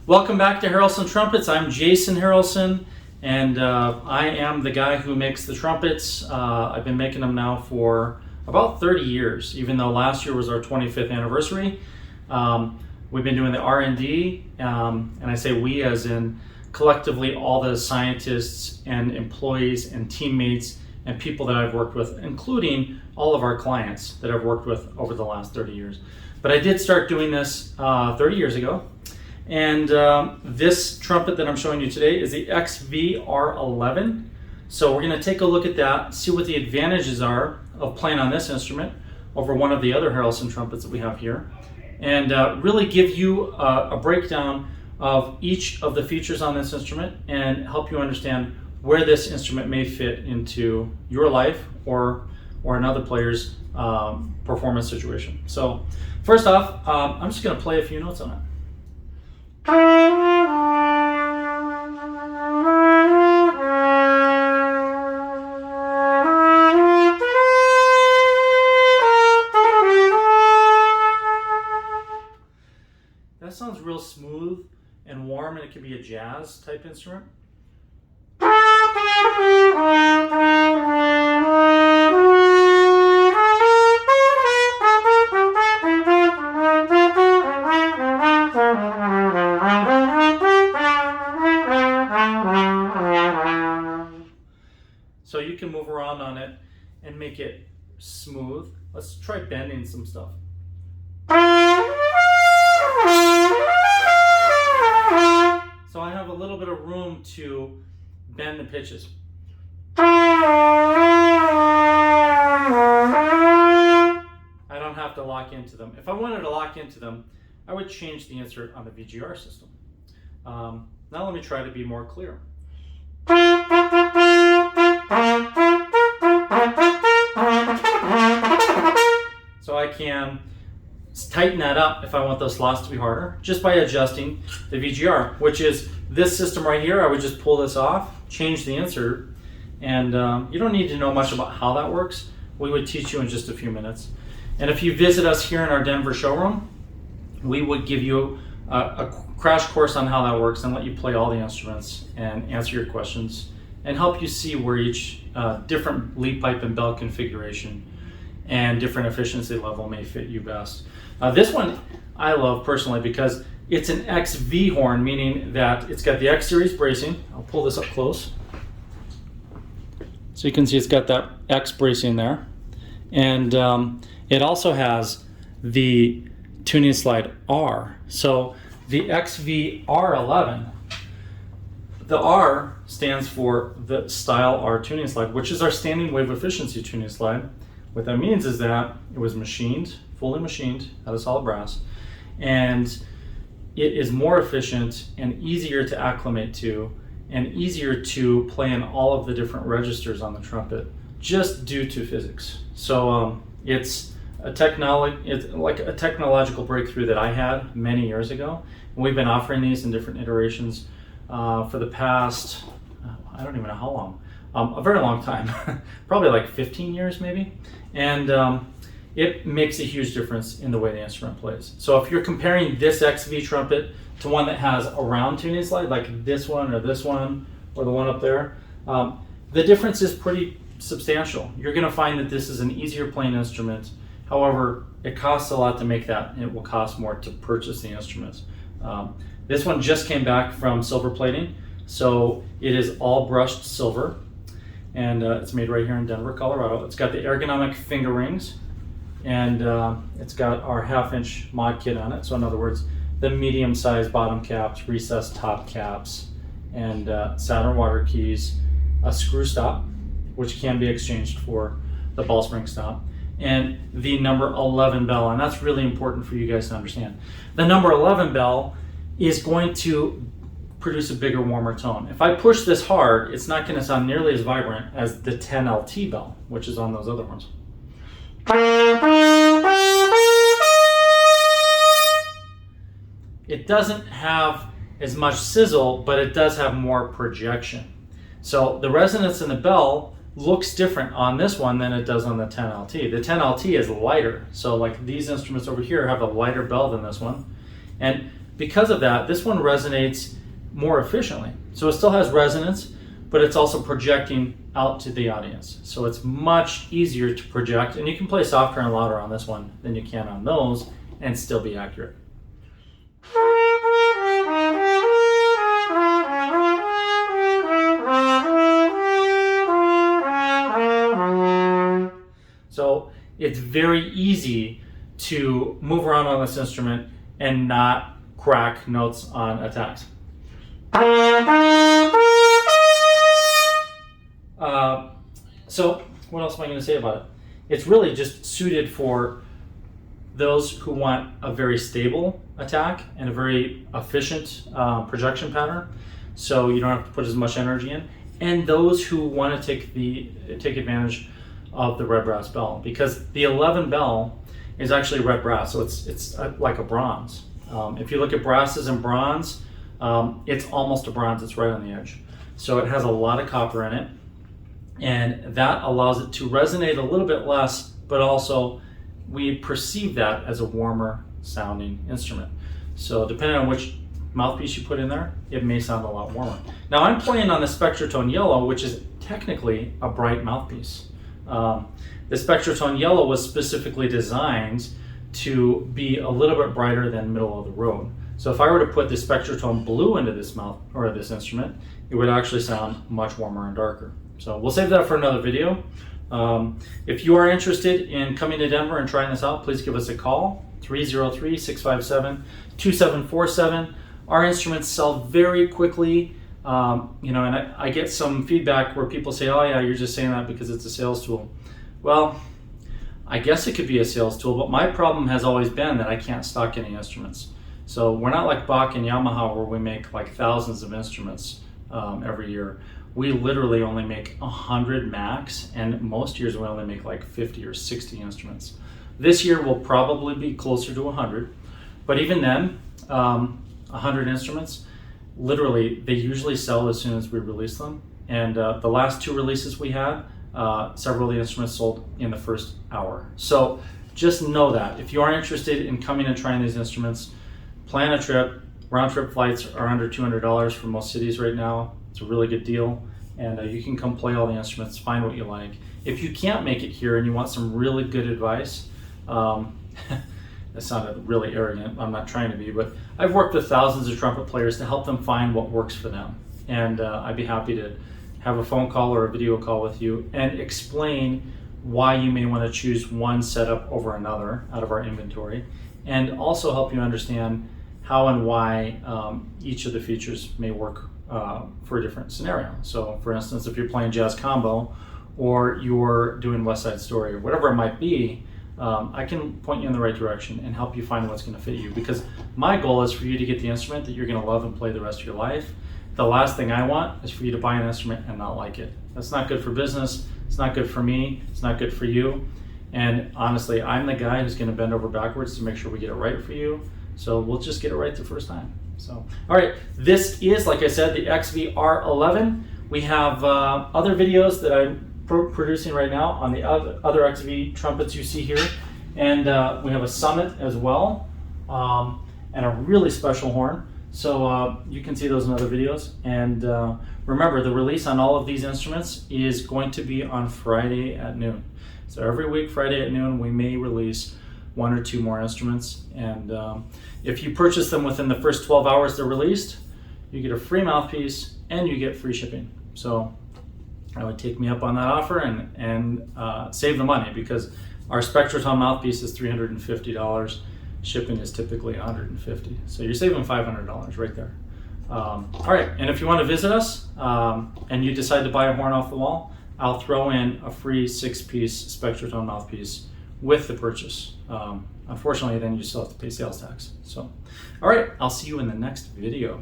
Welcome back to Harrelson Trumpets. I'm Jason Harrelson, and I am the guy who makes the trumpets. I've been making them now for about 30 years, even though last year was our 25th anniversary. We've been doing the R&D, and I say we as in collectively all the scientists and employees and teammates and people that I've worked with, including all of our clients that I've worked with over the last 30 years. But I did start doing this 30 years ago. And this trumpet that I'm showing you today is the XV R11. So we're going to take a look at that, see what the advantages are of playing on this instrument over one of the other Harrelson trumpets that we have here, and really give you a breakdown of each of the features on this instrument and help you understand where this instrument may fit into your life or another player's performance situation. So first off, I'm just going to play a few notes on it. That sounds real smooth and warm, and it could be a jazz type instrument. So you can move around on it and make it smooth. Let's try bending some stuff. So I have a little bit of room to bend the pitches. I don't have to lock into them. If I wanted to lock into them, I would change the insert on the VGR system. Now let me try to be more clear. So I can tighten that up if I want those slots to be harder, just by adjusting the VGR, which is this system right here. I would just pull this off, change the insert, and you don't need to know much about how that works. We would teach you in just a few minutes. And if you visit us here in our Denver showroom, we would give you a crash course on how that works and let you play all the instruments and answer your questions and help you see where each different lead pipe and bell configuration and different efficiency level may fit you best. This one I love personally because it's an XV horn, meaning that it's got the X series bracing. I'll pull this up close. So you can see it's got that X bracing there. And it also has the tuning slide R. So the XV R11, the R stands for the style R tuning slide, which is our standing wave efficiency tuning slide. What that means is that it was machined, fully machined out of solid brass, and it is more efficient and easier to acclimate to and easier to play in all of the different registers on the trumpet just due to physics. So it's like a technological breakthrough that I had many years ago. And we've been offering these in different iterations for the past, I don't even know how long, a very long time, probably like 15 years maybe. And it makes a huge difference in the way the instrument plays. So if you're comparing this XV trumpet to one that has a round tuning slide, like this one or the one up there, the difference is pretty substantial. You're going to find that this is an easier playing instrument. However, it costs a lot to make that, and it will cost more to purchase the instruments. This one just came back from silver plating, so it is all brushed silver, and it's made right here in Denver, Colorado. It's got the ergonomic finger rings, and it's got our 1/2-inch mod kit on it. So in other words, the medium-sized bottom caps, recessed top caps, and Saturn water keys, a screw stop, which can be exchanged for the ball spring stop, and the number 11 bell. And that's really important for you guys to understand. The number 11 bell is going to produce a bigger, warmer tone. If I push this hard, it's not going to sound nearly as vibrant as the 10 LT bell, which is on those other ones. It doesn't have as much sizzle, but it does have more projection. So the resonance in the bell looks different on this one than it does on the 10LT. The 10LT is lighter, so like these instruments over here have a lighter bell than this one, and because of that, this one resonates more efficiently. So it still has resonance, but it's also projecting out to the audience. So it's much easier to project, and you can play softer and louder on this one than you can on those and still be accurate. So it's very easy to move around on this instrument and not crack notes on attacks. So what else am I going to say about it? It's really just suited for those who want a very stable attack and a very efficient projection pattern, so you don't have to put as much energy in, and those who want to take advantage of the red brass bell, because the 11 bell is actually red brass, so it's like a bronze. If you look at brasses and bronze, it's almost a bronze. It's right on the edge. So it has a lot of copper in it, and that allows it to resonate a little bit less, but also we perceive that as a warmer sounding instrument. So depending on which mouthpiece you put in there, it may sound a lot warmer. Now I'm playing on the Spectrotone Yellow, which is technically a bright mouthpiece. The Spectrotone Yellow was specifically designed to be a little bit brighter than middle of the road. So if I were to put the Spectrotone Blue into this this instrument, it would actually sound much warmer and darker. So we'll save that for another video. If you are interested in coming to Denver and trying this out, please give us a call, 303-657-2747. Our instruments sell very quickly. And I get some feedback where people say, oh yeah, you're just saying that because it's a sales tool. Well, I guess it could be a sales tool, but my problem has always been that I can't stock any instruments. So we're not like Bach and Yamaha where we make like thousands of instruments every year. We literally only make 100 max, and most years we only make like 50 or 60 instruments. This year will probably be closer to 100, but even then, 100 instruments, literally they usually sell as soon as we release them. And the last 2 releases we had, several of the instruments sold in the first hour. So just know that if you are interested in coming and trying these instruments, plan a trip. Round trip flights are under $200 for most cities right now. It's a really good deal, and you can come play all the instruments, find what you like. If you can't make it here and you want some really good advice, that sounded really arrogant, I'm not trying to be, but I've worked with thousands of trumpet players to help them find what works for them. And I'd be happy to have a phone call or a video call with you and explain why you may want to choose one setup over another out of our inventory, and also help you understand how and why each of the features may work for a different scenario. So for instance, if you're playing jazz combo or you're doing West Side Story or whatever it might be, I can point you in the right direction and help you find what's going to fit you, because my goal is for you to get the instrument that you're going to love and play the rest of your life. The last thing I want is for you to buy an instrument and not like it. That's not good for business. It's not good for me. It's not good for you. And honestly, I'm the guy who's going to bend over backwards to make sure we get it right for you. So we'll just get it right the first time. So, all right, this is, like I said, the XV R11. We have other videos that I'm producing right now on the other XV trumpets you see here. And we have a Summit as well, and a really special horn. So you can see those in other videos. And remember, the release on all of these instruments is going to be on Friday at noon. So every week, Friday at noon, we may release 1 or 2 more instruments. And if you purchase them within the first 12 hours they're released, you get a free mouthpiece and you get free shipping. So I would take me up on that offer and save the money, because our Spectrotone mouthpiece is $350. Shipping is typically $150. So you're saving $500 right there. All right, and if you want to visit us and you decide to buy a horn off the wall, I'll throw in a free 6-piece Spectrotone mouthpiece with the purchase. Unfortunately, then you still have to pay sales tax. So, all right, I'll see you in the next video.